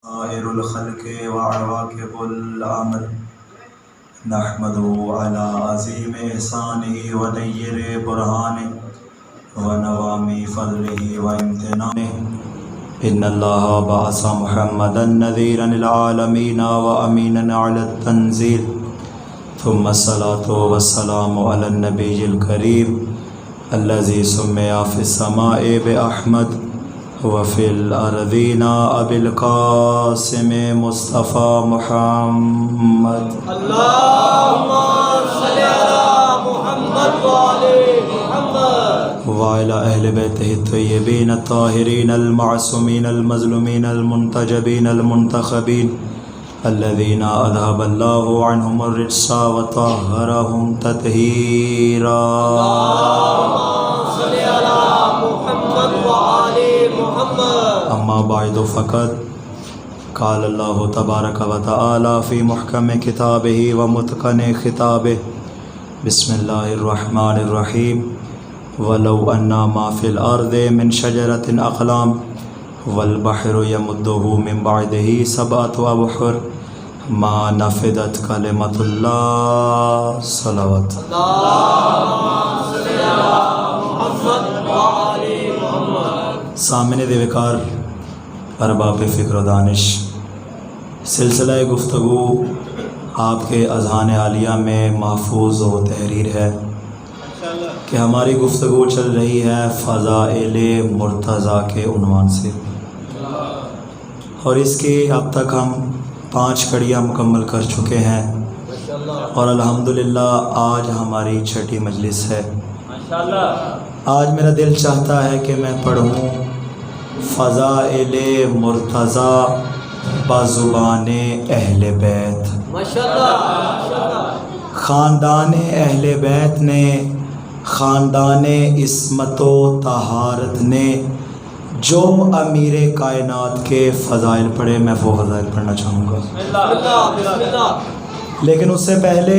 سائر الخلق وعواقب العمل نحمده على عظیم احسانه ونیر برهانه ونوامی فضله وامتنانه ان اللہ بعث محمدا نذیرا للعالمین وامینا علی التنزیل ثم الصلاة والسلام علی النبی الکریم الذي سمي في السماء بأحمد وفي الأرضين أبي القاسم مصطفى محمد اللهم صل على محمد وعلى محمد وعلى أهل بيته الطيبين الطاهرين المعصومين المظلومين المنتجبين المنتخبين الذين أذهب الله عنهم الرجس وطهرهم تطهيرا اللهم صل على محمد وعلى محمد اما بعد فقد قال الله تبارك وتعالى في محكم كتابه ومتقن خطابه بسم الله الرحمن الرحيم ولو أن ما في الأرض من شجرة أقلام والبحر يمده من بعده سبعة أبحر ما نفدت كلمة الله صلوات اللهم صل على محمد وعلى محمد سامنے دیوکار ارباب فکر و دانش، سلسلہ گفتگو آپ کے اذہان عالیہ میں محفوظ و تحریر ہے کہ ہماری گفتگو چل رہی ہے فضائل مرتضیٰ کے عنوان سے، اور اس کی اب تک ہم 5 کڑیاں مکمل کر چکے ہیں اور الحمدللہ آج ہماری 6ٹھی مجلس ہے۔ آج میرا دل چاہتا ہے کہ میں پڑھوں فضائل مرتضیٰ بزبان اہل بیت۔ ماشاءاللہ خاندان اہل بیت نے، خاندان عصمت و طہارت نے جو امیر کائنات کے فضائل پڑھے، میں وہ فضائل پڑھنا چاہوں گا۔ بسم اللہ لیکن اس سے پہلے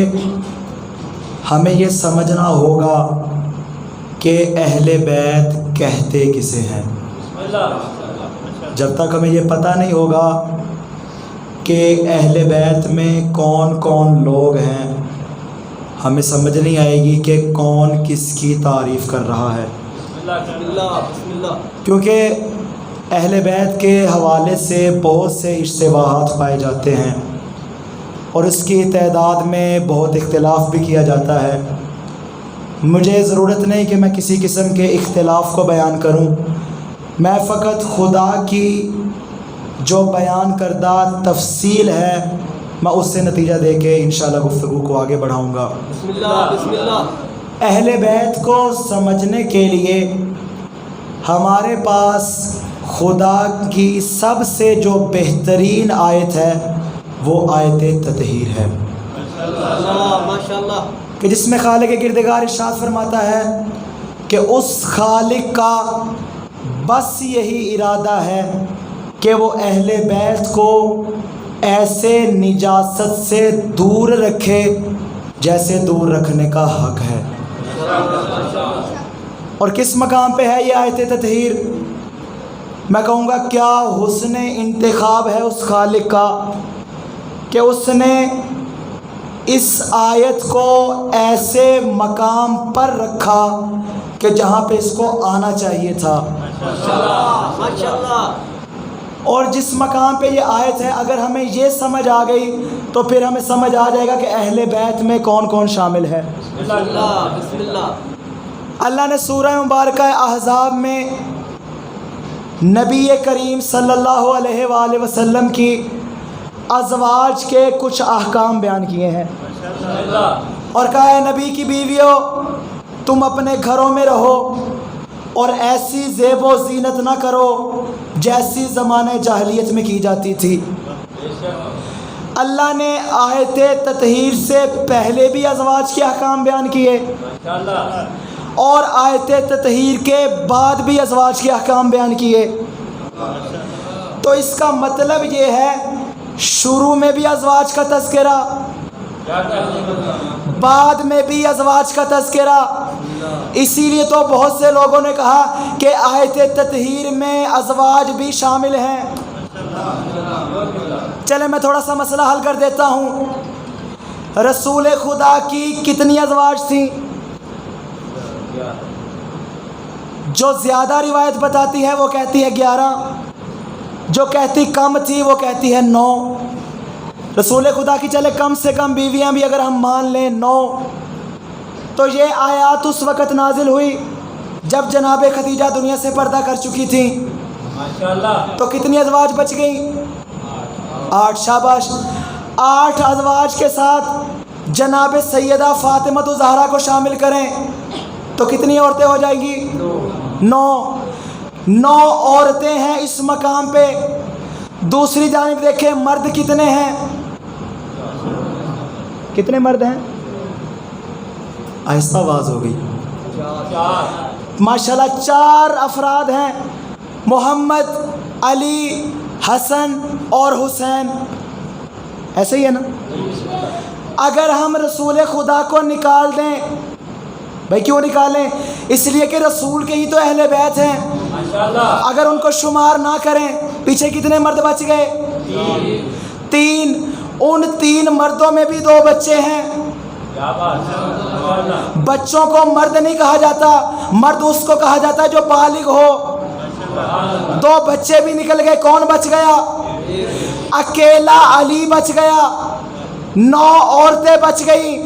ہمیں یہ سمجھنا ہوگا کہ اہل بیت کہتے کسے ہیں۔ جب تک ہمیں یہ پتہ نہیں ہوگا کہ اہل بیت میں کون کون لوگ ہیں، ہمیں سمجھ نہیں آئے گی کہ کون کس کی تعریف کر رہا ہے، بسم اللہ کیونکہ اہل بیت کے حوالے سے بہت سے اشتباہات پائے جاتے ہیں اور اس کی تعداد میں بہت اختلاف بھی کیا جاتا ہے۔ مجھے ضرورت نہیں کہ میں کسی قسم کے اختلاف کو بیان کروں، میں فقط خدا کی جو بیان کردہ تفصیل ہے میں اس سے نتیجہ دے کے انشاءاللہ گفتگو کو آگے بڑھاؤں گا۔ بسم اللہ اہل بیت کو سمجھنے کے لیے ہمارے پاس خدا کی سب سے جو بہترین آیت ہے وہ آیت تطہیر ہے، ماشاءاللہ کہ جس میں خالق کردگار ارشاد فرماتا ہے کہ اس خالق کا بس یہی ارادہ ہے کہ وہ اہل بیت کو ایسے نجاست سے دور رکھے جیسے دور رکھنے کا حق ہے۔ اور کس مقام پہ ہے یہ آیت تطہیر؟ میں کہوں گا کیا حسن انتخاب ہے اس خالق کا کہ اس نے اس آیت کو ایسے مقام پر رکھا کہ جہاں پہ اس کو آنا چاہیے تھا، ماشاءاللہ اور جس مقام پہ یہ آیت ہے اگر ہمیں یہ سمجھ آ گئی تو پھر ہمیں سمجھ آ جائے گا کہ اہل بیت میں کون کون شامل ہے۔ بسم اللہ اللہ نے سورہ مبارکہ احزاب میں نبی کریم صلی اللہ علیہ وآلہ وسلم کی ازواج کے کچھ احکام بیان کیے ہیں اور کہا ہے نبی کی بیویوں تم اپنے گھروں میں رہو اور ایسی زیب و زینت نہ کرو جیسی زمانہ جاہلیت میں کی جاتی تھی۔ اللہ نے آیت تطہیر سے پہلے بھی ازواج کے احکام بیان کیے اور آیت تطہیر کے بعد بھی ازواج کے احکام بیان کیے، تو اس کا مطلب یہ ہے شروع میں بھی ازواج کا تذکرہ، بعد میں بھی ازواج کا تذکرہ۔ اسی لیے تو بہت سے لوگوں نے کہا کہ آیت تطہیر میں ازواج بھی شامل ہیں، چلے میں تھوڑا سا مسئلہ حل کر دیتا ہوں. رسول خدا کی کتنی ازواج تھیں؟ جو زیادہ روایت بتاتی ہے وہ کہتی ہے 11، جو کہتی کم تھی وہ کہتی ہے 9. رسول خدا کی چلے کم سے کم بیویاں بھی اگر ہم مان لیں 9، تو یہ آیات اس وقت نازل ہوئی جب جناب خدیجہ دنیا سے پردہ کر چکی تھیں. تو کتنی ازواج بچ گئیں؟ 8. شاباش. 8 ازواج کے ساتھ جناب سیدہ فاطمہ الزہرا کو شامل کریں تو کتنی عورتیں ہو جائیں گی؟ 9 عورتیں ہیں اس مقام پہ. دوسری جانب دیکھیں مرد کتنے ہیں؟ کتنے مرد ہیں؟ آہستہ آواز ہو گئی. ماشاءاللہ 4 افراد ہیں، محمد، علی، حسن اور حسین. ایسے ہی ہے نا؟ اگر ہم رسول خدا کو نکال دیں، بھائی کیوں نکالیں؟ اس لیے کہ رسول کے ہی تو اہل بیت ہیں. اگر ان کو شمار نہ کریں پیچھے کتنے مرد بچ گئے؟ 3. ان 3 مردوں میں بھی 2 بچے ہیں. بچوں کو مرد نہیں کہا جاتا، مرد اس کو کہا جاتا ہے جو بالغ ہو. 2 بچے بھی نکل گئے. کون بچ گیا؟ اکیلا علی بچ گیا. 9 عورتیں بچ گئی.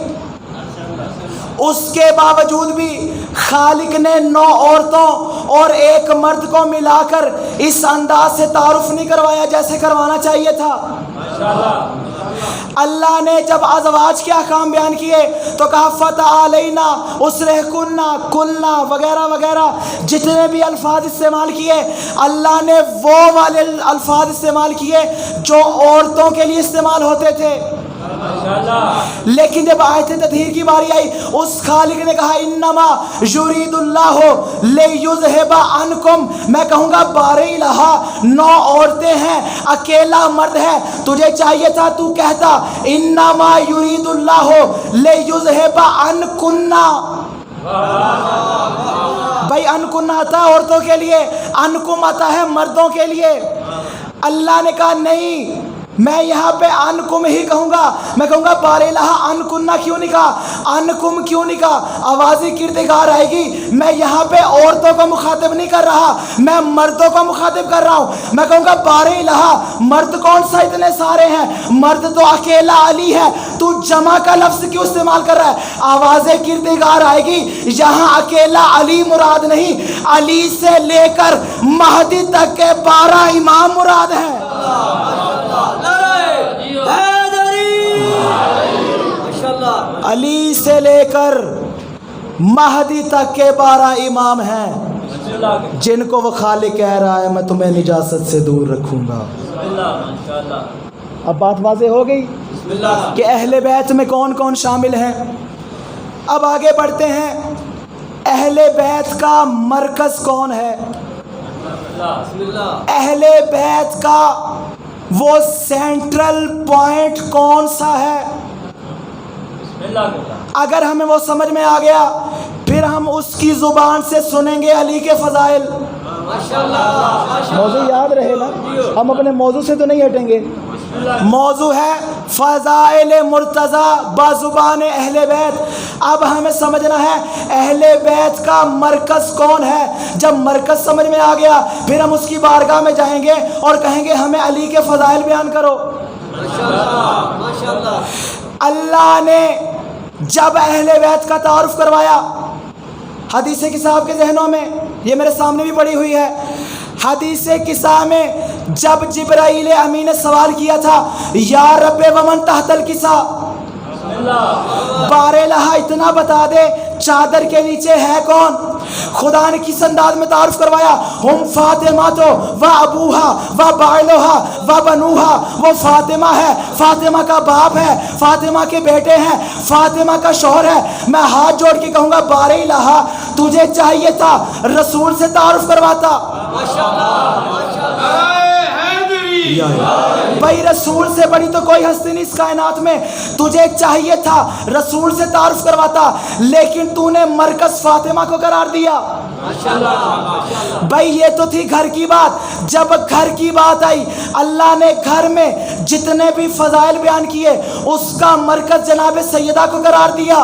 اس کے باوجود بھی خالق نے 9 عورتوں اور 1 مرد کو ملا کر اس انداز سے تعارف نہیں کروایا جیسے کروانا چاہیے تھا. اللہ نے جب ازواج کے احکام بیان کیے تو کہا فتعالینا اسرحکنا کلنا وغیرہ وغیرہ. جتنے بھی الفاظ استعمال کیے اللہ نے وہ والے الفاظ استعمال کیے جو عورتوں کے لیے استعمال ہوتے تھے. لیکن جب آیت تطہیر کی باری آئی اس خالق نے کہا انما یرید اللہ لیذھب عنکم. میں کہوں گا بار الہ 9 عورتیں ہیں، اکیلا مرد ہے. تجھے چاہیے تھا تو کہتا انما یرید اللہ لیذھب عنکنا. بھائی انکن آتا ہے عورتوں کے لیے، انکم آتا ہے مردوں کے لیے. اللہ نے کہا نہیں، میں یہاں پہ انکم ہی کہوں گا. میں کہوں گا بار الہ انکنہ کیوں نہیں کہا، انکم کیوں نہیں کہا؟ آوازی کردگار آئے گی. میں یہاں پہ عورتوں کو مخاطب نہیں کر رہا، میں مردوں کو مخاطب کر رہا ہوں. میں کہوں گا بار الہ مرد کون سا اتنے سارے ہیں؟ مرد تو اکیلا علی ہے، تو جمع کا لفظ کیوں استعمال کر رہا ہے؟ آواز کردگار آئے گی. یہاں اکیلا علی مراد نہیں، علی سے لے کر مہدی تک کے 12 امام مراد ہیں. علی سے لے کر مہدی تک کے 12 امام ہیں جن کو وہ خالق کہہ رہا ہے میں تمہیں نجاست سے دور رکھوں گا. اب بات واضح ہو گئی کہ اہل بیت میں کون کون شامل ہیں. اب آگے بڑھتے ہیں. اہل بیت کا مرکز کون ہے؟ اہل بیت کا وہ سینٹرل پوائنٹ کون سا ہے؟ اگر ہمیں وہ سمجھ میں آ گیا پھر ہم اس کی زبان سے سنیں گے علی کے فضائل. موضوع یاد رہے نا، ہم اپنے موضوع سے تو نہیں ہٹیں گے. موضوع ہے فضائل مرتضی بازبان اہل بیت. اب ہمیں سمجھنا ہے اہل بیت کا مرکز کون ہے. جب مرکز سمجھ میں آ گیا پھر ہم اس کی بارگاہ میں جائیں گے اور کہیں گے ہمیں علی کے فضائل بیان کرو. اللہ نے جب اہل بیت کا تعارف کروایا، حدیث قصہ کے ذہنوں میں یہ میرے سامنے بھی پڑی ہوئی ہے. حدیث قصہ میں جب جبرائیل امین نے سوال کیا تھا یا رب ومن تحت القصہ، بار الہ اتنا بتا دے چادر کے نیچے ہے کون؟ خدا نے کس انداز میں تعارف کروایا؟ ہم فاطمہ تو و ابوہا و بعلوہا و بنوہا. وہ فاطمہ ہے، فاطمہ کا باپ ہے، فاطمہ کے بیٹے ہیں، فاطمہ کا شوہر ہے. میں ہاتھ جوڑ کے کہوں گا بار الہ تجھے چاہیے تھا رسول سے تعارف کرواتا. بھائی رسول سے بڑی تو کوئی ہستی نہیں اس کائنات میں. تجھے چاہیے تھا رسول سے تعارف کرواتا، لیکن تو نے مرکز فاطمہ کو قرار دیا. بھائی یہ تو تھی گھر کی بات. جب گھر کی بات آئی اللہ نے گھر میں جتنے بھی فضائل بیان کیے اس کا مرکز جناب سیدہ کو قرار دیا.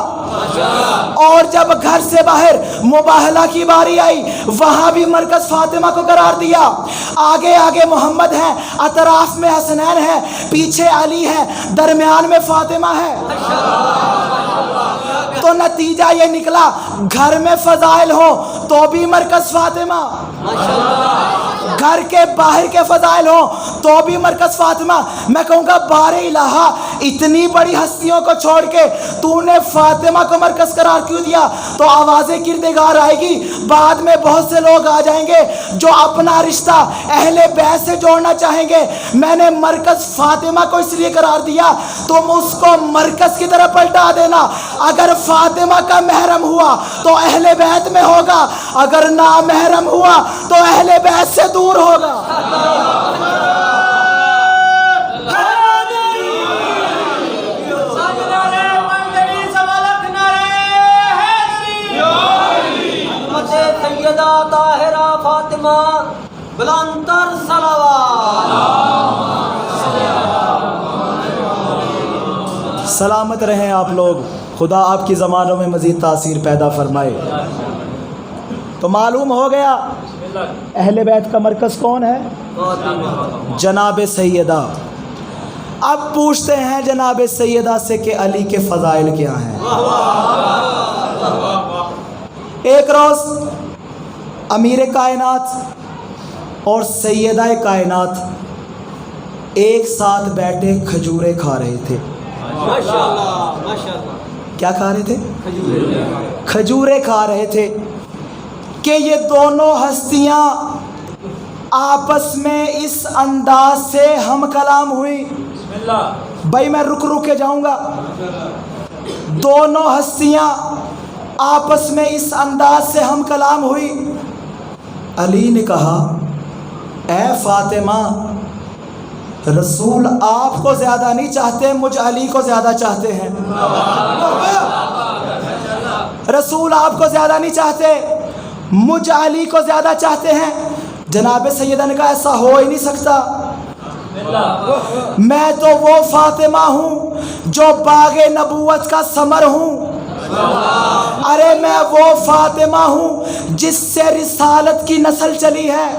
اور جب گھر سے باہر مباہلہ کی باری آئی وہاں بھی مرکز فاطمہ کو قرار دیا. آگے آگے محمد ہیں، اطراف میں حسنین ہے، پیچھے علی ہے، درمیان میں فاطمہ ہے. تو نتیجہ یہ نکلا گھر میں فضائل ہو تو بھی مرکز فاطمہ، گھر کے باہر کے فضائل ہو تو بھی مرکز فاطمہ. میں کہوں گا بار الہا اتنی بڑی ہستیوں کو چھوڑ کے تو نے فاطمہ کو مرکز قرار کیوں دیا؟ تو آواز کردگار آئے گی، بعد میں بہت سے لوگ آ جائیں گے جو اپنا رشتہ اہل بیت سے جوڑنا چاہیں گے. میں نے مرکز فاطمہ کو اس لیے قرار دیا، تم اس کو مرکز کی طرف پلٹا دینا. اگر فاطمہ کا محرم ہوا تو اہل بیت میں ہوگا، اگر نامحرم ہوا تو اہل بیت سے دور ہوگا. سیدہ طاہرہ فاطمہ بلندتر صلوات. سلامت رہیں آپ لوگ، خدا آپ کی زمانوں میں مزید تاثیر پیدا فرمائے. تو معلوم ہو گیا اہل بیت کا مرکز کون ہے؟ جناب سیدہ. اب پوچھتے ہیں جناب سیدہ سے کہ علی کے فضائل کیا ہیں. ایک روز امیر کائنات اور سیدہ کائنات ایک ساتھ بیٹھے کھجوریں کھا رہے تھے. ماشاءاللہ ماشاءاللہ. کیا کھا رہے تھے؟ کھجوریں کھا رہے تھے کہ یہ دونوں ہستیاں آپس میں اس انداز سے ہم کلام ہوئی. بھائی میں رک کے جاؤں گا. دونوں ہستیاں آپس میں اس انداز سے ہم کلام ہوئی. علی نے کہا اے فاطمہ، رسول آپ کو زیادہ نہیں چاہتے، مجھ علی کو زیادہ چاہتے ہیں. رسول آپ کو زیادہ نہیں چاہتے، مجھ علی کو زیادہ چاہتے ہیں. جناب سیدہ نے کہا ایسا ہو ہی نہیں سکتا، میں تو وہ فاطمہ ہوں جو باغ نبوت کا ثمر ہوں. ارے میں وہ فاطمہ ہوں جس سے رسالت کی نسل چلی ہے.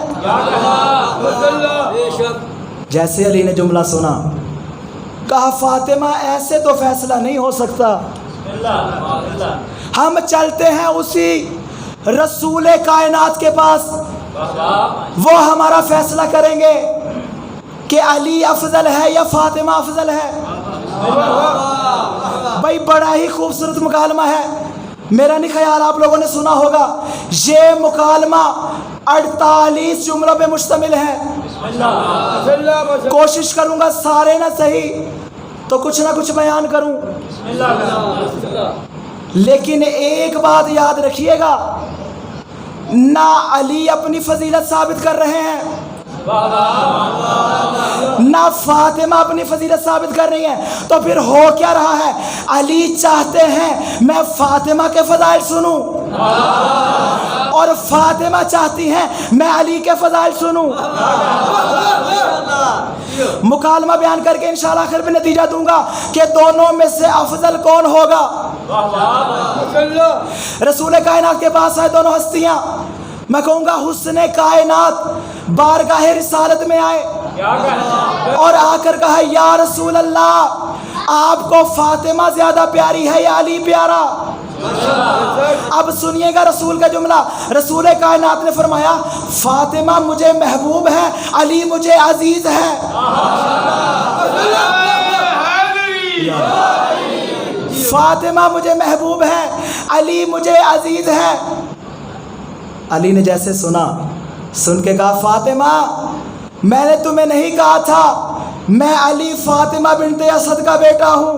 جیسے علی نے جملہ سنا کہا فاطمہ ایسے تو فیصلہ نہیں ہو سکتا، ہم چلتے ہیں اسی رسول کائنات کے پاس، وہ ہمارا فیصلہ کریں گے کہ علی افضل ہے یا فاطمہ افضل ہے. بھائی بڑا ہی خوبصورت مکالمہ ہے. میرا نہیں خیال آپ لوگوں نے سنا ہوگا. یہ مکالمہ 48 جملوں پہ مشتمل ہے. کوشش کروں گا سارے نہ صحیح تو کچھ نہ کچھ بیان کروں، لیکن ایک بات یاد رکھیے گا، نہ علی اپنی فضیلت ثابت کر رہے ہیں نہ فاطمہ اپنی فضیلت ثابت کر رہی ہیں. تو پھر ہو کیا رہا ہے؟ علی چاہتے ہیں میں فاطمہ کے فضائل سنوں اور فاطمہ چاہتی ہیں میں علی کے فضائل سنوں. مکالمہ بیان کر کے انشاءاللہ آخر پہ نتیجہ دوں گا کہ دونوں میں سے افضل کون ہوگا. رسول کائنات کے پاس آئے دونوں ہستیاں، میں کہوں گا حسن کائنات بارگاہ رسالت میں آئے اور آ کر کہا یا رسول اللہ آپ کو فاطمہ زیادہ پیاری ہے یا علی پیارا؟ اب سنیے گا رسول کا جملہ. رسول کائنات نے فرمایا فاطمہ مجھے محبوب ہے، علی مجھے عزیز ہے. فاطمہ مجھے محبوب ہے، علی مجھے عزیز ہے. علی نے جیسے سن کے کہا فاطمہ میں نے تمہیں نہیں کہا تھا میں علی فاطمہ بنت اسد کا بیٹا ہوں.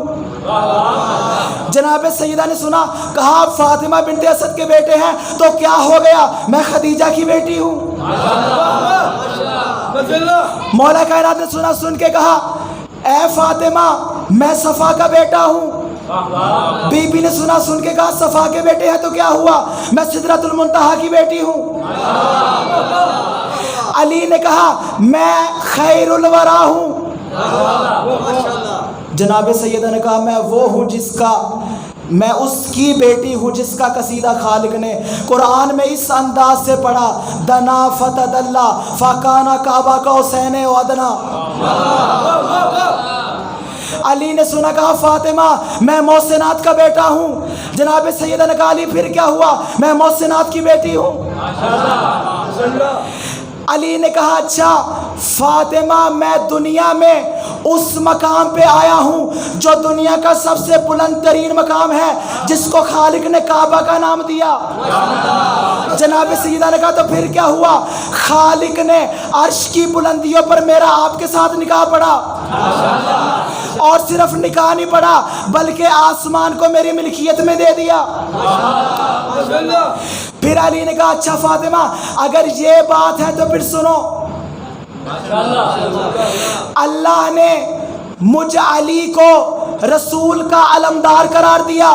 جناب سیدہ نے سنا، کہا فاطمہ بنت اسد کے بیٹے ہیں تو کیا ہو گیا، میں خدیجہ کی بیٹی ہوں. مولا کائنات نے سن کے کہا اے فاطمہ میں صفا کا بیٹا ہوں. بی بی نے سن کے کہا صفا کے بیٹے ہیں تو کیا ہوا، میں سدرۃ المنتہا کی بیٹی ہوں۔ علی نے کہا میں خیر الورا ہوں۔ جناب سیدہ نے کہا میں وہ ہوں میں اس کی بیٹی ہوں جس کا قصیدہ خالق نے قرآن میں اس انداز سے پڑھا، دنا فتدلا فکانا کعبہ قوسین و ادنا۔ علی نے سنا، کہا فاطمہ میں محسنات کا بیٹا ہوں۔ جناب سیدہ نے کہا علی پھر کیا ہوا، میں محسنات کی بیٹی ہوں۔ علی نے کہا اچھا فاطمہ میں دنیا میں اس مقام پہ آیا ہوں جو دنیا کا سب سے بلند ترین مقام ہے، جس کو خالق نے کعبہ کا نام دیا۔ جناب سیدہ نے کہا تو پھر کیا ہوا، خالق نے عرش کی بلندیوں پر میرا آپ کے ساتھ نکاح پڑھا، اور صرف نکاح نہیں پڑھا بلکہ آسمان کو میری ملکیت میں دے دیا۔ پھر علی نے کہا اچھا فاطمہ اگر یہ بات ہے تو پھر سنو، اللہ نے مجھ علی کو رسول کا علمدار قرار دیا۔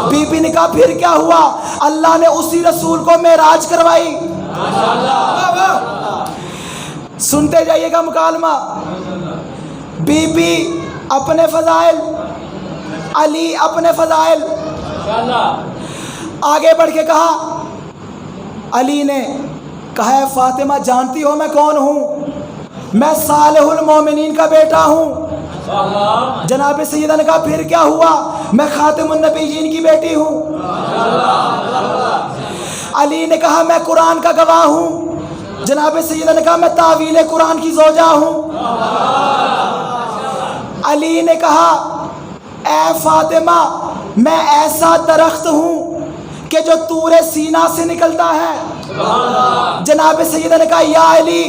بی بی نے کہا پھر کیا ہوا، اللہ نے اسی رسول کو معراج کروائی۔ سنتے جائیے گا مکالمہ، بی بی اپنے فضائل، علی اپنے فضائل۔ آگے بڑھ کے کہا، علی نے کہا ہے فاطمہ جانتی ہو میں کون ہوں، میں صالح المومنین کا بیٹا ہوں۔ جناب سیدہ نے کہا پھر کیا ہوا، میں خاتم النبیین کی بیٹی ہوں۔ علی نے کہا میں قرآن کا گواہ ہوں۔ جناب سیدہ نے کہا میں تعویل قرآن کی زوجہ ہوں۔ علی نے کہا اے فاطمہ میں ایسا درخت ہوں کہ جو طور سینا سے نکلتا ہے۔ جناب سیدہ نے کہا یا علی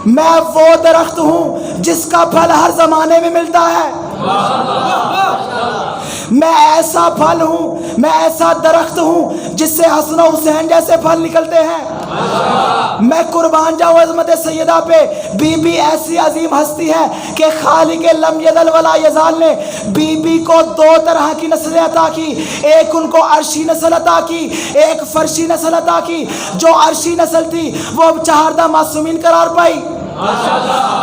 میں وہ درخت ہوں جس کا پھل ہر زمانے میں ملتا ہے۔ میں ایسا پھل ہوں، میں ایسا درخت ہوں جس سے حسن و حسین جیسے پھل نکلتے ہیں۔ میں قربان جاؤں عظمت سیدہ پہ، بی بی ایسی عظیم ہستی ہے کہ خالق لم یزل ولا یزال نے بی بی کو دو طرح کی نسلیں عطا کی، ایک ان کو عرشی نسل عطا کی، ایک فرشی نسل عطا کی۔ جو عرشی نسل تھی وہ چہاردہ معصومین قرار پائی،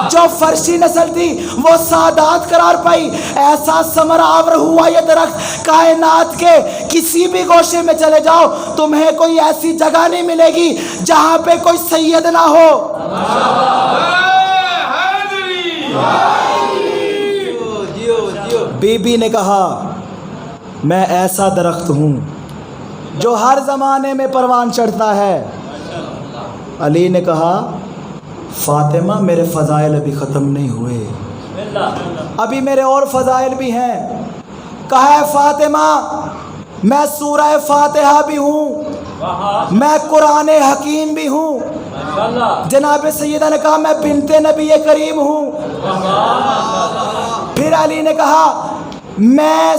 جو فرشی نسل تھی وہ سعادات قرار پائی۔ ایسا ثمر آور ہوا یہ درخت، کائنات کے کسی بھی گوشے میں چلے جاؤ تمہیں کوئی ایسی جگہ نہیں ملے گی جہاں پہ کوئی سید نہ ہو۔ بی بی نے کہا میں ایسا درخت ہوں جو ہر زمانے میں پروان چڑھتا ہے۔ علی نے کہا فاطمہ میرے فضائل ابھی ختم نہیں ہوئے، ابھی میرے اور فضائل بھی ہیں۔ کہا ہے فاطمہ میں سورہ فاتحہ بھی ہوں، میں قرآن حکیم بھی ہوں۔ جناب سیدہ نے کہا میں بنت نبی کریم ہوں۔ پھر علی نے کہا میں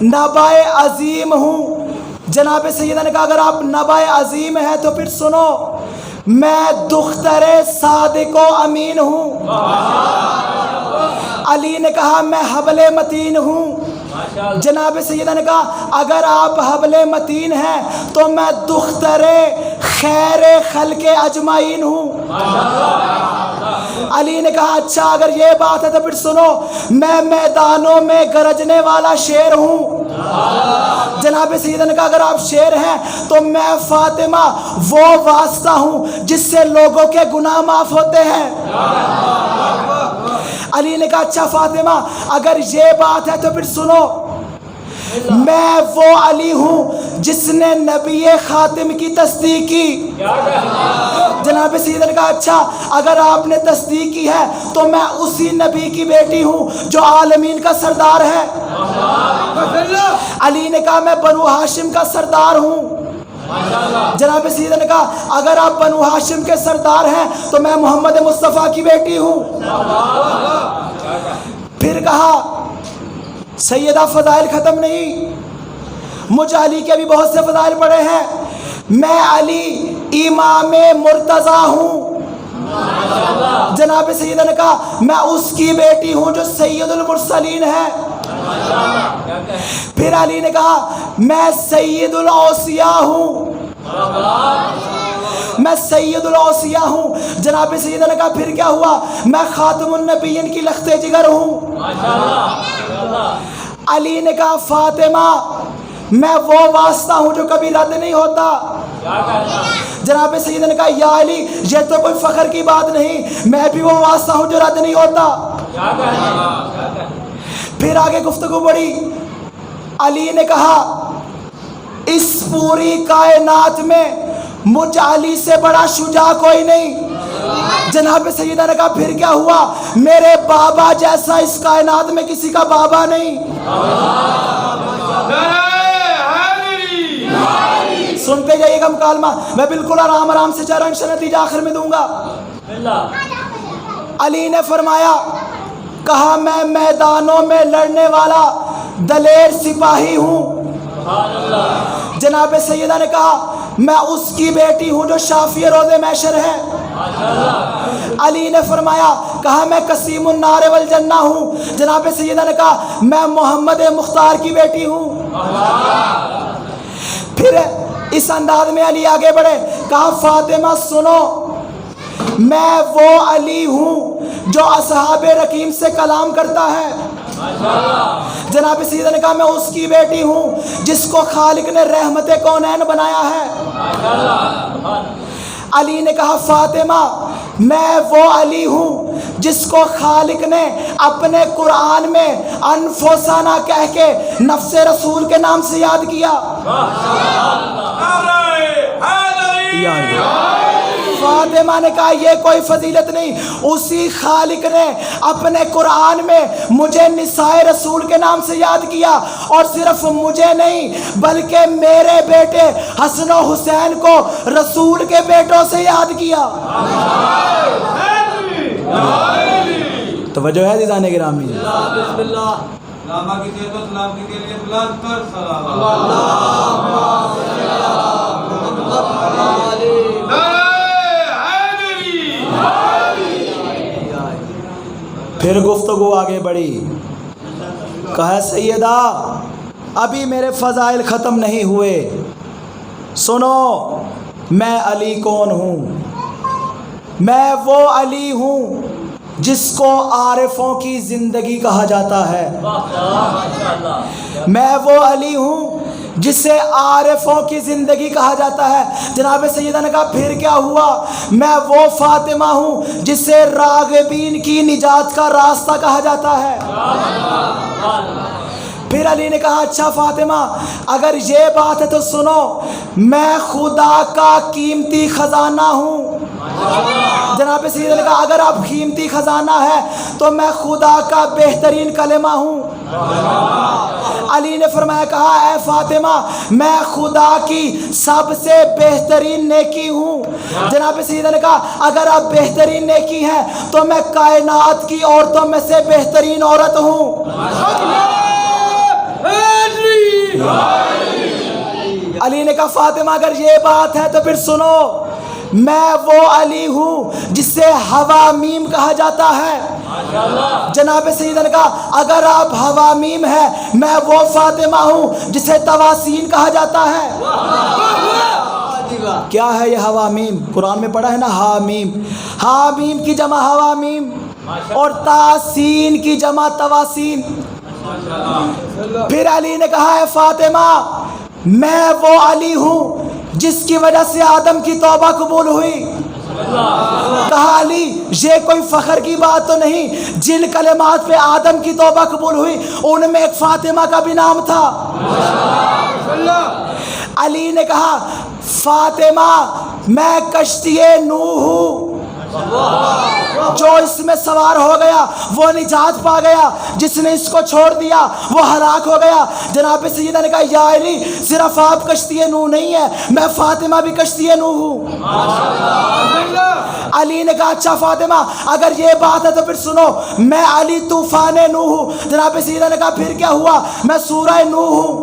نبائے عظیم ہوں۔ جناب سیدہ نے کہا اگر آپ نبائے عظیم ہیں تو پھر سنو، میں دختر صادق و امین ہوں۔ علی نے کہا میں حبل متین ہوں۔ جناب سیدہ نے کہا اگر آپ حبل متین ہیں تو میں دختر خیر خلق اجمعین ہوں۔ علی نے کہا اچھا اگر یہ بات ہے تو پھر سنو، میں میدانوں میں گرجنے والا شیر ہوں۔ جناب سیدہ نے کہا اگر آپ شیر ہیں تو میں فاطمہ وہ واسطہ ہوں جس سے لوگوں کے گناہ معاف ہوتے ہیں۔ علی نے کہا اچھا فاطمہ اگر یہ بات ہے تو پھر سنو، میں وہ علی ہوں جس نے نبی خاتم کی تصدیق کی۔ جناب سیدہ نے کہا اچھا اگر آپ نے تصدیق کی ہے تو میں اسی نبی کی بیٹی ہوں جو عالمین کا سردار ہے۔ علی نے کہا میں بنو ہاشم کا سردار ہوں۔ جناب سیدہ نے کہا اگر آپ بنو ہاشم کے سردار ہیں تو میں محمد مصطفیٰ کی بیٹی ہوں۔ پھر کہا سیدہ فضائل ختم نہیں، مجھ علی کے بھی بہت سے فضائل پڑے ہیں۔ میں علی امام مرتضیٰ ہوں۔ جناب سیدہ نے کہا میں اس کی بیٹی ہوں جو سید المرسلین ہے۔ پھر علی نے کہا میں سید الاوصیاء ہوں، میں سید الاوصیاء ہوں۔ جناب سیدہ نے کہا پھر کیا ہوا؟ میں خاتم النبیین کی لخت جگر ہوں۔ علی نے کہا فاطمہ میں وہ واسطہ ہوں جو کبھی رد نہیں ہوتا۔ جناب سیدہ نے کہا یا علی یہ تو کوئی فخر کی بات نہیں، میں بھی وہ واسطہ ہوں جو رد نہیں ہوتا۔ پھر آگے گفتگو بڑھی۔ علی نے کہا اس پوری کائنات میں مجھ علی سے بڑا شجاع کوئی نہیں۔ جناب سیدہ نے کہا پھر کیا ہوا؟ میرے بابا جیسا اس کائنات میں کسی کا بابا نہیں۔ سنتے جائیے گا مکالمہ، میں بالکل آرام آرام سے چاروں سے نتیجہ آخر میں دوں گا۔ علی نے فرمایا، کہا میں میدانوں میں لڑنے والا دلیر سپاہی ہوں۔ جناب سیدہ نے کہا میں اس کی بیٹی ہوں جو شافی روضے محشر ہے۔ علی نے فرمایا، کہا میں قسیم النار والجنہ ہوں۔ جناب سیدہ نے کہا میں محمد مختار کی بیٹی ہوں۔ پھر اس انداز میں علی آگے بڑھے، کہا فاطمہ سنو، میں وہ علی ہوں جو اصحاب رقیم سے کلام کرتا ہے۔ جناب سیدہ نے کہا میں اس کی بیٹی ہوں جس کو خالق نے رحمت کونین بنایا ہے۔ علی نے کہا فاطمہ میں وہ علی ہوں جس کو خالق نے اپنے قرآن میں انفسنا کہہ کے نفس رسول کے نام سے یاد کیا۔ فاطمہ نے کہا یہ کوئی فضیلت نہیں، اسی خالق نے اپنے قرآن میں مجھے نسائے رسول کے نام سے یاد کیا، اور صرف مجھے نہیں بلکہ میرے بیٹے حسن و حسین کو رسول کے بیٹوں سے یاد کیا۔ توجہ ہے عزیزان گرامی؟ بسم اللہ۔ علامہ کی صحت و سلامتی کے لیے بلند تر صلوات۔ پھر گفتگو آگے بڑھی، کہا سیدہ ابھی میرے فضائل ختم نہیں ہوئے، سنو میں علی کون ہوں؟ میں وہ علی ہوں جس کو عارفوں کی زندگی کہا جاتا ہے۔ میں وہ علی ہوں جسے عارفوں کی زندگی کہا جاتا ہے۔ جناب سیدہ نے کہا پھر کیا ہوا؟ میں وہ فاطمہ ہوں جسے راغبین کی نجات کا راستہ کہا جاتا ہے۔ پھر علی نے کہا اچھا فاطمہ اگر یہ بات ہے تو سنو، میں خدا کا قیمتی خزانہ ہوں۔ جناب سیدہ نے کہا اگر آپ قیمتی خزانہ ہے تو میں خدا کا بہترین کلمہ ہوں۔ علی نے فرمایا، کہا اے فاطمہ میں خدا کی سب سے بہترین نیکی ہوں۔ جناب سیدہ نے کہا اگر آپ بہترین نیکی ہیں تو میں کائنات کی عورتوں میں سے بہترین عورت ہوں۔ علی نے کہا فاطمہ اگر یہ بات ہے تو پھر سنو، میں وہ علی ہوں جسے حوامیم کہا جاتا ہے۔ جناب سیدہ نے کہا اگر آپ حوامیم ہیں میں وہ فاطمہ ہوں جسے تواسین کہا جاتا ہے۔ کیا ہے یہ حوامیم؟ قرآن میں پڑھا ہے نا حامیم، حامیم کی جمع حوامیم اور تاسین کی جمع تواسین۔ پھر علی نے کہا ہے فاطمہ میں وہ علی ہوں جس کی وجہ سے آدم کی توبہ قبول ہوئی۔ کہا علی یہ کوئی فخر کی بات تو نہیں، جن کلمات پہ آدم کی توبہ قبول ہوئی ان میں ایک فاطمہ کا بھی نام تھا۔ علی نے کہا فاطمہ میں کشتی نوح ہوں، جو اس میں سوار ہو گیا وہ نجات پا گیا، جس نے اس کو چھوڑ دیا وہ ہلاک ہو گیا۔ جناب سیدہ نے کہا یا علی صرف آپ کشتی نوح نہیں ہے، میں فاطمہ بھی کشتی نوح ہوں۔ علی نے کہا اچھا فاطمہ اگر یہ بات ہے تو پھر سنو، میں علی طوفان نوح ہوں۔ جناب سیدہ نے کہا پھر کیا ہوا؟ میں سورہ نوح ہوں۔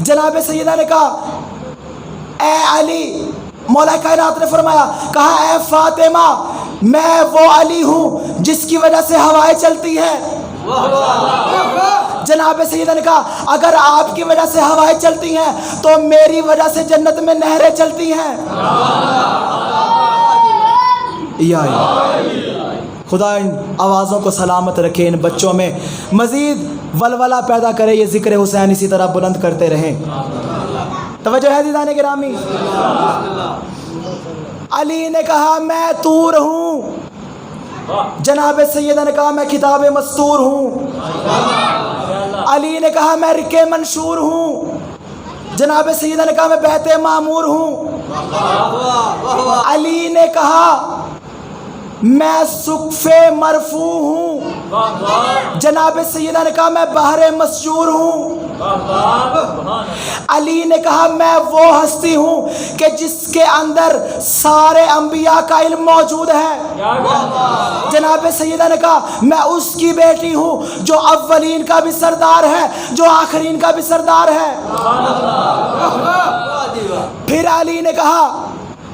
جناب سیدہ نے کہا اے علی، مولا کائنات نے فرمایا، کہا اے فاطمہ میں وہ علی ہوں جس کی وجہ سے ہوائیں چلتی ہیں۔ جناب سیدہ نے کہا اگر آپ کی وجہ سے ہوائیں چلتی ہیں تو میری وجہ سے جنت میں نہریں چلتی ہیں. یا خدا ان آوازوں کو سلامت رکھے، ان بچوں میں مزید ولولہ پیدا کرے، یہ ذکر حسین اسی طرح بلند کرتے رہیں. توجہ ہے عزیزان گرامی. علی نے کہا میں طور ہوں، جناب سیدہ نے کہا میں کتاب مستور ہوں. علی نے کہا میں رک منشور ہوں، جناب سیدہ نے کہا میں بیت معمور ہوں. علی نے کہا میں سقف مرفوع ہوں، جناب سیدہ نے کہا میں بحر مسجور ہوں. علی نے کہا میں وہ ہستی ہوں کہ جس کے اندر سارے انبیاء کا علم موجود ہے. جناب سیدہ نے کہا میں اس کی بیٹی ہوں جو اولین کا بھی سردار ہے، جو آخرین کا بھی سردار ہے. پھر علی نے کہا،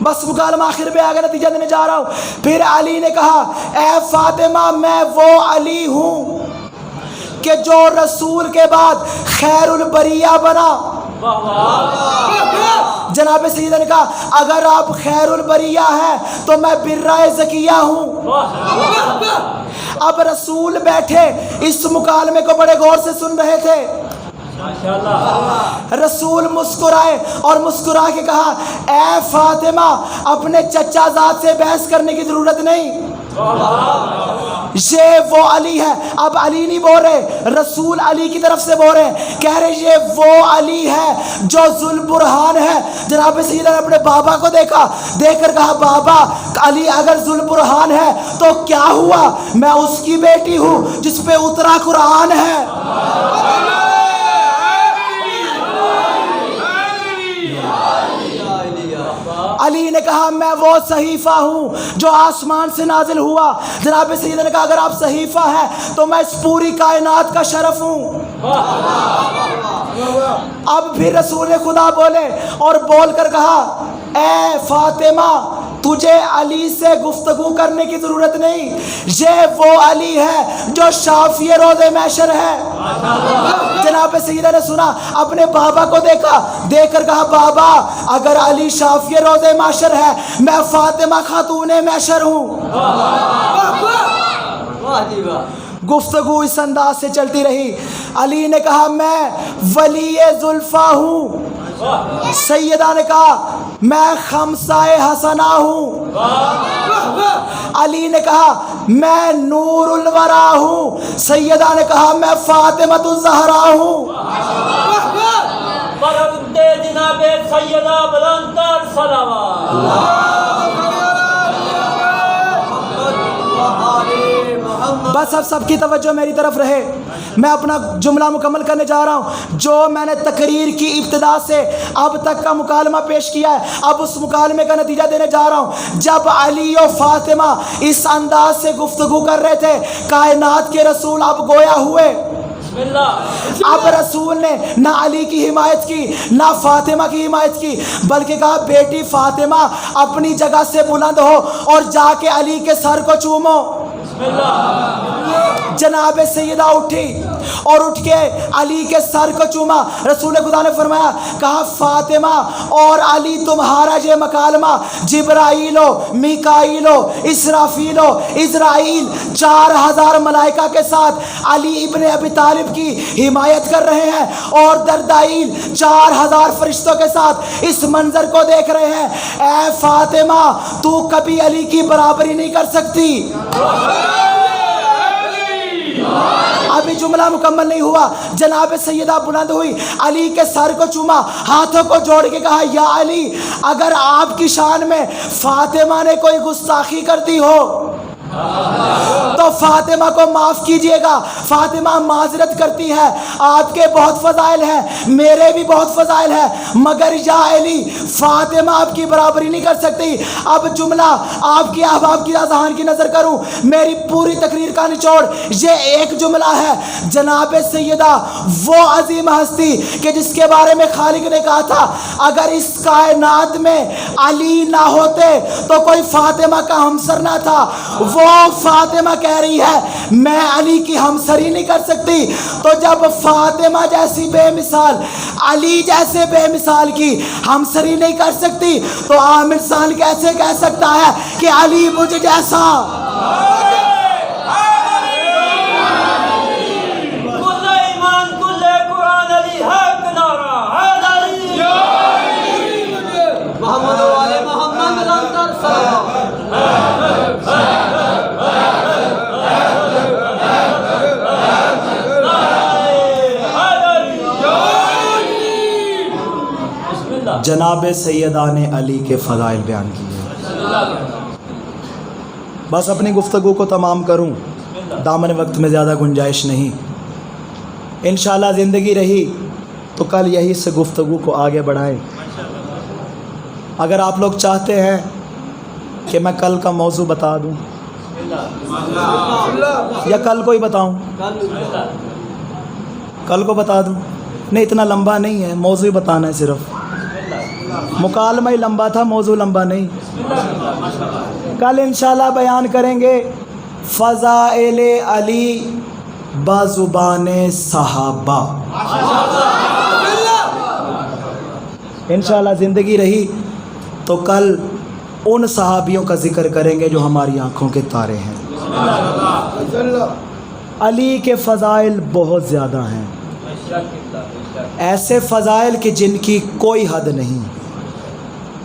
بس مکالمہ آخر پہ آگے نتیجہ دینے جا رہا ہوں. پھر علی نے کہا اے فاطمہ میں وہ علی ہوں کہ جو رسول کے بعد خیر البریہ بنا. جناب سیدہ نے کہا اگر آپ خیر البریہ ہیں تو میں برہ زکیہ ہوں. اب رسول بیٹھے اس مکالمے کو بڑے غور سے سن رہے تھے. رسول مسکرائے اور مسکرا کے کہا اے فاطمہ اپنے چچا زاد سے بحث کرنے کی ضرورت نہیں، یہ وہ علی ہے. اب علی نہیں بول رہے، رسول علی کی طرف سے بول رہے ہیں، کہہ رہے یہ وہ علی ہے جو ذوالبرہان ہے. جناب سیدہ نے اپنے بابا کو دیکھا، دیکھ کر کہا بابا علی اگر ذوالبرہان ہے تو کیا ہوا، میں اس کی بیٹی ہوں جس پہ اترا قرآن ہے. علی نے کہا میں وہ صحیفہ ہوں جو آسمان سے نازل ہوا. جناب سیدہ نے کہا اگر آپ صحیفہ ہیں تو میں اس پوری کائنات کا شرف ہوں. اب پھر رسول خدا بولے اور بول کر کہا اے فاطمہ تجھے علی سے گفتگو کرنے کی ضرورت نہیں، یہ وہ علی ہے جو شافی روض محشر ہے. جناب سیدہ نے سنا، اپنے بابا کو دیکھا، دیکھ کر کہا بابا اگر علی شافی روض محشر ہے میں فاطمہ خاتون محشر ہوں. گفتگو اس انداز سے چلتی رہی. علی نے کہا میں ولی زلفا ہوں، سیدہ نے کہا میں خمسائے حسنہ ہوں. علی نے کہا میں نور الورا ہوں، سیدہ نے کہا میں فاطمۃ الزہرا ہوں. جناب سیدہ بلند تر صلوات. بس اب سب کی توجہ میری طرف رہے، میں اپنا جملہ مکمل کرنے جا رہا ہوں. جو میں نے تقریر کی ابتدا سے اب تک کا مکالمہ پیش کیا ہے، اب اس مکالمے کا نتیجہ دینے جا رہا ہوں. جب علی و فاطمہ اس انداز سے گفتگو کر رہے تھے، کائنات کے رسول اب گویا ہوئے. اب رسول نے نہ علی کی حمایت کی نہ فاطمہ کی حمایت کی، بلکہ کہا بیٹی فاطمہ اپنی جگہ سے بلند ہو اور جا کے علی کے سر کو چومو. جناب سیدہ اٹھی اور اٹھ کے علی کے سر کو چوما. رسول خدا نے فرمایا، کہا فاطمہ اور علی تمہارا یہ مکالمہ جبرائیل و میکائیل و اسرافیل و اسرائیل 4000 ملائکہ کے ساتھ علی ابن ابی طالب کی حمایت کر رہے ہیں، اور دردائیل 4000 فرشتوں کے ساتھ اس منظر کو دیکھ رہے ہیں. اے فاطمہ تو کبھی علی کی برابری نہیں کر سکتی. ابھی جملہ مکمل نہیں ہوا، جناب سیدہ بلند ہوئی، علی کے سر کو چوما، ہاتھوں کو جوڑ کے کہا یا علی اگر آپ کی شان میں فاطمہ نے کوئی گستاخی کر دی ہو تو فاطمہ کو معاف کیجئے گا. فاطمہ معذرت کرتی ہے، آپ کے بہت فضائل ہیں، میرے بھی بہت فضائل ہیں، مگر یا علی فاطمہ آپ کی برابری نہیں کر سکتی۔ اب جملہ آپ کی احباب کی اذہان کی نظر کروں، میری پوری تقریر کا نچوڑ یہ ایک جملہ ہے۔ جناب سیدہ وہ عظیم ہستی کہ جس کے بارے میں خالق نے کہا تھا اگر اس کائنات میں علی نہ ہوتے تو کوئی فاطمہ کا ہمسر نہ تھا، وہ فاطمہ کہہ رہی ہے میں علی کی ہمسری نہیں کر سکتی۔ تو جب فاطمہ جیسی بے مثال علی جیسے بے مثال کی ہمسری نہیں کر سکتی تو عام انسان کیسے کہہ سکتا ہے کہ علی مجھ جیسا؟ کل ایمان کل قرآن علی حق نعرہ حیدری محمد والے محمد لنگر صلوات جناب سیدہ نے علی کے فضائل بیان کیے۔ بس اپنی گفتگو کو تمام کروں، دامن وقت میں زیادہ گنجائش نہیں۔ انشاءاللہ زندگی رہی تو کل یہی سے گفتگو کو آگے بڑھائیں۔ اگر آپ لوگ چاہتے ہیں کہ میں کل کا موضوع بتا دوں یا کل کو ہی بتاؤں؟ کل کو بتا دوں؟ نہیں، اتنا لمبا نہیں ہے، موضوع ہی بتانا ہے صرف۔ مکالمہ ہی لمبا تھا، موضوع لمبا نہیں۔ کل انشاءاللہ بیان کریں گے فضائل علی بازبان صحابہ۔ انشاءاللہ زندگی رہی تو کل ان صحابیوں کا ذکر کریں گے جو ہماری آنکھوں کے تارے ہیں۔ علی کے فضائل بہت زیادہ ہیں، ایسے فضائل کہ جن کی کوئی حد نہیں،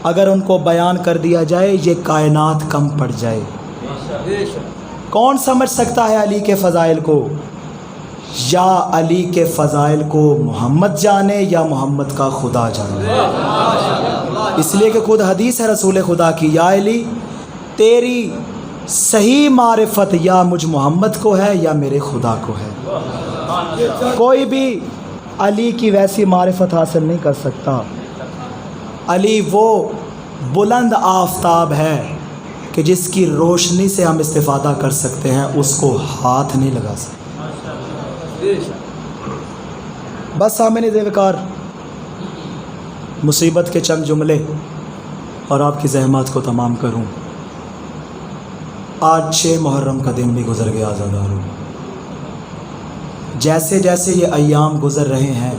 اگر ان کو بیان کر دیا جائے یہ کائنات کم پڑ جائے۔ کون سمجھ سکتا ہے علی کے فضائل کو؟ یا علی کے فضائل کو محمد جانے یا محمد کا خدا جانے۔ اس لیے کہ خود حدیث ہے رسول خدا کی، یا علی تیری صحیح معرفت یا مجھ محمد کو ہے یا میرے خدا کو ہے۔ کوئی بھی علی کی ویسی معرفت حاصل نہیں کر سکتا۔ علی وہ بلند آفتاب ہے کہ جس کی روشنی سے ہم استفادہ کر سکتے ہیں، اس کو ہاتھ نہیں لگا سکتے۔ بس سامنے ذیوکار مصیبت کے چند جملے اور آپ کی زحمات کو تمام کروں۔ آج 6 محرم کا دن بھی گزر گیا عزادارو۔ جیسے جیسے یہ ایام گزر رہے ہیں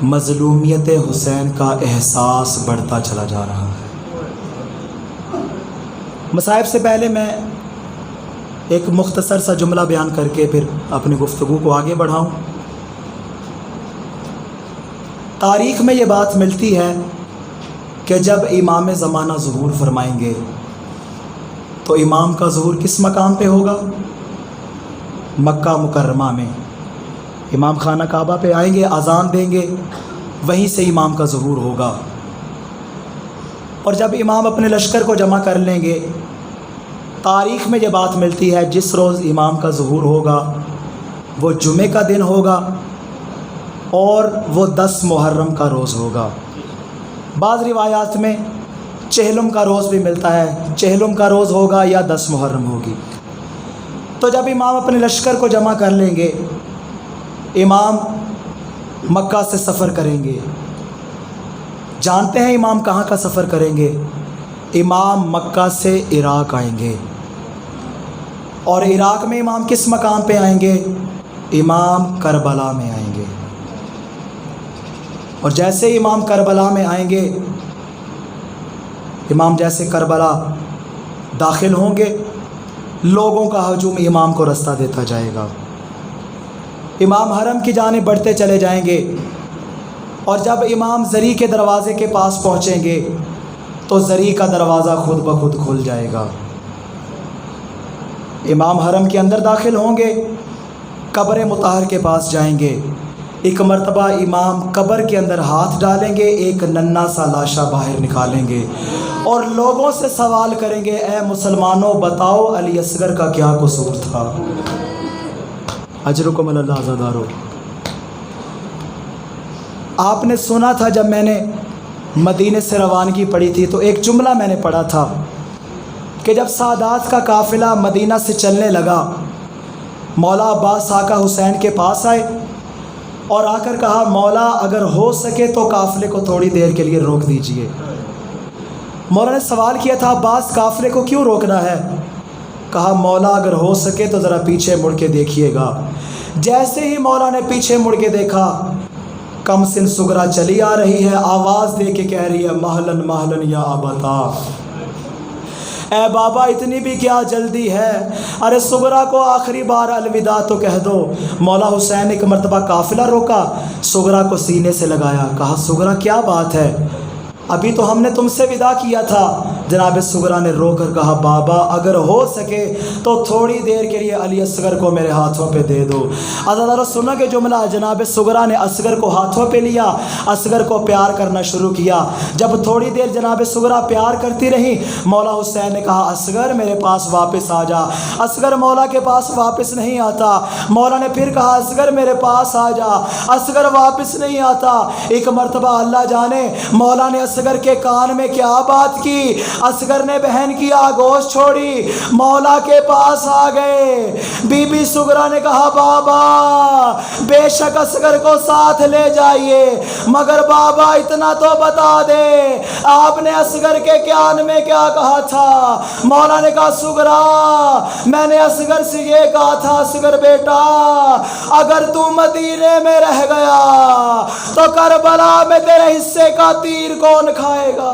مظلومیت حسین کا احساس بڑھتا چلا جا رہا ہے۔ مصائب سے پہلے میں ایک مختصر سا جملہ بیان کر کے پھر اپنی گفتگو کو آگے بڑھاؤں۔ تاریخ میں یہ بات ملتی ہے کہ جب امام زمانہ ظہور فرمائیں گے تو امام کا ظہور کس مقام پہ ہوگا؟ مکہ مکرمہ میں۔ امام خانہ کعبہ پہ آئیں گے، اذان دیں گے، وہیں سے امام کا ظہور ہوگا۔ اور جب امام اپنے لشکر کو جمع کر لیں گے، تاریخ میں یہ بات ملتی ہے جس روز امام کا ظہور ہوگا وہ جمعے کا دن ہوگا اور وہ 10 محرم کا روز ہوگا۔ بعض روایات میں چہلم کا روز بھی ملتا ہے، چہلم کا روز ہوگا یا 10 محرم ہوگی۔ تو جب امام اپنے لشکر کو جمع کر لیں گے، امام مکہ سے سفر کریں گے۔ جانتے ہیں امام کہاں کا سفر کریں گے؟ امام مکہ سے عراق آئیں گے، اور عراق میں امام کس مقام پہ آئیں گے؟ امام کربلا میں آئیں گے۔ اور جیسے امام کربلا میں آئیں گے، امام جیسے کربلا داخل ہوں گے، لوگوں کا ہجوم امام کو رستہ دیتا جائے گا۔ امام حرم کی جانب بڑھتے چلے جائیں گے، اور جب امام زری کے دروازے کے پاس پہنچیں گے تو زری کا دروازہ خود بخود کھل جائے گا۔ امام حرم کے اندر داخل ہوں گے، قبر مطہر کے پاس جائیں گے، ایک مرتبہ امام قبر کے اندر ہاتھ ڈالیں گے، ایک ننھا سا لاشا باہر نکالیں گے اور لوگوں سے سوال کریں گے، اے مسلمانوں بتاؤ علی اصغر کا کیا قصور تھا؟ اجرکم اللہ عزادارو۔ آپ نے سنا تھا جب میں نے مدینے سے روانگی پڑی تھی، تو ایک جملہ میں نے پڑھا تھا کہ جب سادات کا قافلہ مدینہ سے چلنے لگا، مولا عباس آقا حسین کے پاس آئے اور آ کر کہا مولا اگر ہو سکے تو قافلے کو تھوڑی دیر کے لیے روک دیجئے۔ مولا نے سوال کیا تھا عباس قافلے کو کیوں روکنا ہے؟ کہا مولا اگر ہو سکے تو ذرا پیچھے مڑ کے دیکھیے گا۔ جیسے ہی مولا نے پیچھے مڑ کے دیکھا، کم سن سغرا چلی آ رہی ہے، آواز دے کے کہہ رہی ہے مہلن مہلن یا ابتا، اے بابا اتنی بھی کیا جلدی ہے، ارے سغرا کو آخری بار الوداع تو کہہ دو۔ مولا حسین ایک مرتبہ قافلہ روکا، سغرا کو سینے سے لگایا، کہا سغرا کیا بات ہے، ابھی تو ہم نے تم سے وداع کیا تھا۔ جناب سغرا نے رو کر کہا بابا اگر ہو سکے تو تھوڑی دیر کے لیے علی اصغر کو میرے ہاتھوں پہ دے دو۔ عزیزانو سنو کہ جملہ، جناب سغرا نے اصغر کو ہاتھوں پہ لیا، اصغر کو پیار کرنا شروع کیا۔ جب تھوڑی دیر جناب سغرا پیار کرتی رہی، مولا حسین نے کہا اصغر میرے پاس واپس آ جا۔ اصغر مولا کے پاس واپس نہیں آتا۔ مولا نے پھر کہا اصغر میرے پاس آ جا، اصغر واپس نہیں آتا۔ ایک مرتبہ اللہ جانے مولا نے اصغر کے کان میں کیا بات کی، اصغر نے بہن کی آگوش چھوڑی، مولا کے پاس آ گئے۔ بی بی سغرا نے کہا بابا بے شک اصغر کو ساتھ لے جائیے، مگر بابا اتنا تو بتا دے آپ نے اصغر کے کان میں کیا کہا تھا؟ مولا نے کہا سغرا میں نے اصغر سے یہ کہا تھا اصغر بیٹا اگر تو مدینے میں رہ گیا تو کربلا میں تیرے حصے کا تیر کون کھائے گا؟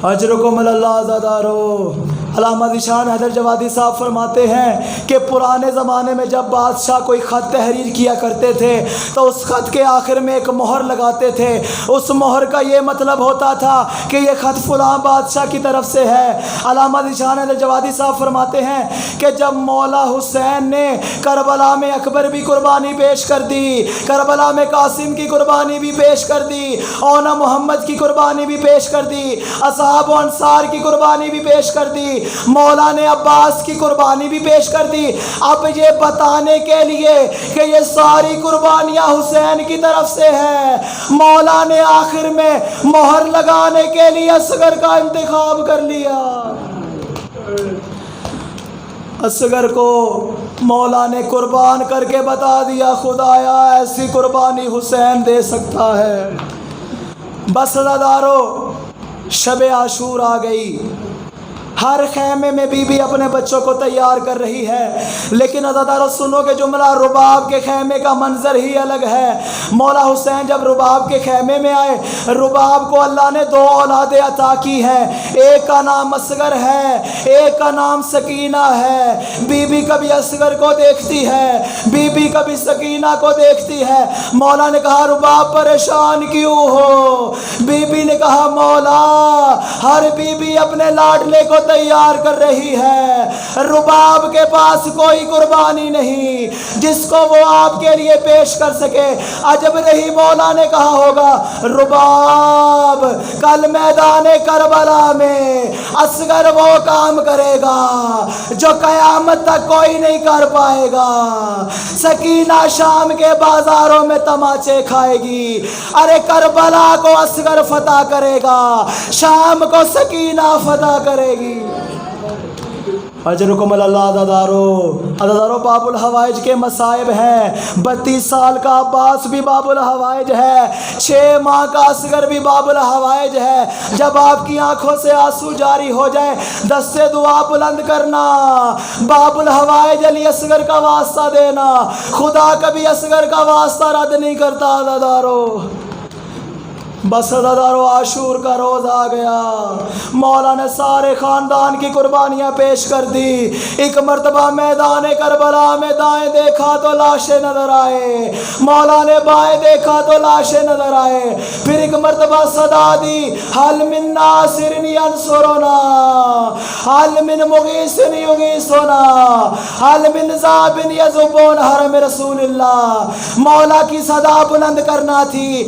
اجرکم اللہ زادارو۔ علامہ ذیشان حیدر جوادی صاحب فرماتے ہیں کہ پرانے زمانے میں جب بادشاہ کوئی خط تحریر کیا کرتے تھے تو اس خط کے آخر میں ایک مہر لگاتے تھے، اس مہر کا یہ مطلب ہوتا تھا کہ یہ خط فلاں بادشاہ کی طرف سے ہے۔ علامہ ذیشان حیدر جوادی صاحب فرماتے ہیں کہ جب مولا حسین نے کربلا میں اکبر بھی قربانی پیش کر دی، کربلا میں قاسم کی قربانی بھی پیش کر دی، اونا محمد کی قربانی بھی پیش کر دی، اصحاب و انصار کی قربانی بھی پیش کر دی، مولا نے عباس کی قربانی بھی پیش کر دی۔ اب یہ بتانے کے لیے کہ یہ ساری قربانیاں حسین کی طرف سے ہیں، مولا نے آخر میں مہر لگانے کے لیے اصغر کا انتخاب کر لیا۔ اصغر کو مولا نے قربان کر کے بتا دیا خدایا ایسی قربانی حسین دے سکتا ہے۔ بس عزادارو شب عاشور آ گئی، ہر خیمے میں بی بی اپنے بچوں کو تیار کر رہی ہے، لیکن عزادارو سنو کہ جملہ رباب کے خیمے کا منظر ہی الگ ہے۔ مولا حسین جب رباب کے خیمے میں آئے، رباب کو اللہ نے دو اولادیں عطا کی ہیں، ایک کا نام اصغر ہے، ایک کا نام سکینہ ہے۔ بی بی کبھی اصغر کو دیکھتی ہے، بی بی کبھی سکینہ کو دیکھتی ہے۔ مولا نے کہا رباب پریشان کیوں ہو؟ بی بی نے کہا مولا ہر بی بی اپنے لاڈلے کو تیار کر رہی ہے، رباب کے پاس کوئی قربانی نہیں جس کو وہ آپ کے لیے پیش کر سکے۔ عجب نہیں مولا نے کہا ہوگا رباب کل میدان کربلا میں اصغر وہ کام کرے گا جو قیامت تک کوئی نہیں کر پائے گا۔ سکینہ شام کے بازاروں میں تماچے کھائے گی، ارے کربلا کو اصغر فتح کرے گا، شام کو سکینہ فتح کرے گی۔ اجرکم اللہ عزادارو باب الحوائج کے مصائب ہیں۔ 32 سال کا عباس بھی باب الحوائج ہے، 6 ماہ کا اصغر بھی باب الحوائج ہے۔ جب آپ کی آنکھوں سے آنسو جاری ہو جائے دستے دعا بلند کرنا، باب الحوائج علی اصغر کا واسطہ دینا، خدا کبھی اصغر کا واسطہ رد نہیں کرتا عزادارو۔ بس عزادارو عاشور کا روز آ گیا، مولا نے سارے خاندان کی قربانیاں پیش کر دی۔ ایک مرتبہ میدان کربلا میں دائیں دیکھا تو لاشیں نظر آئے، مولا نے بائیں دیکھا تو لاشیں نظر آئے۔ پھر ایک مرتبہ صدا دی حل من ناصر ینصرنا، حل من مغیث یغیثنا، حل من ذاب یذوبون حرم رسول اللہ۔ مولا کی صدا بلند کرنا تھی۔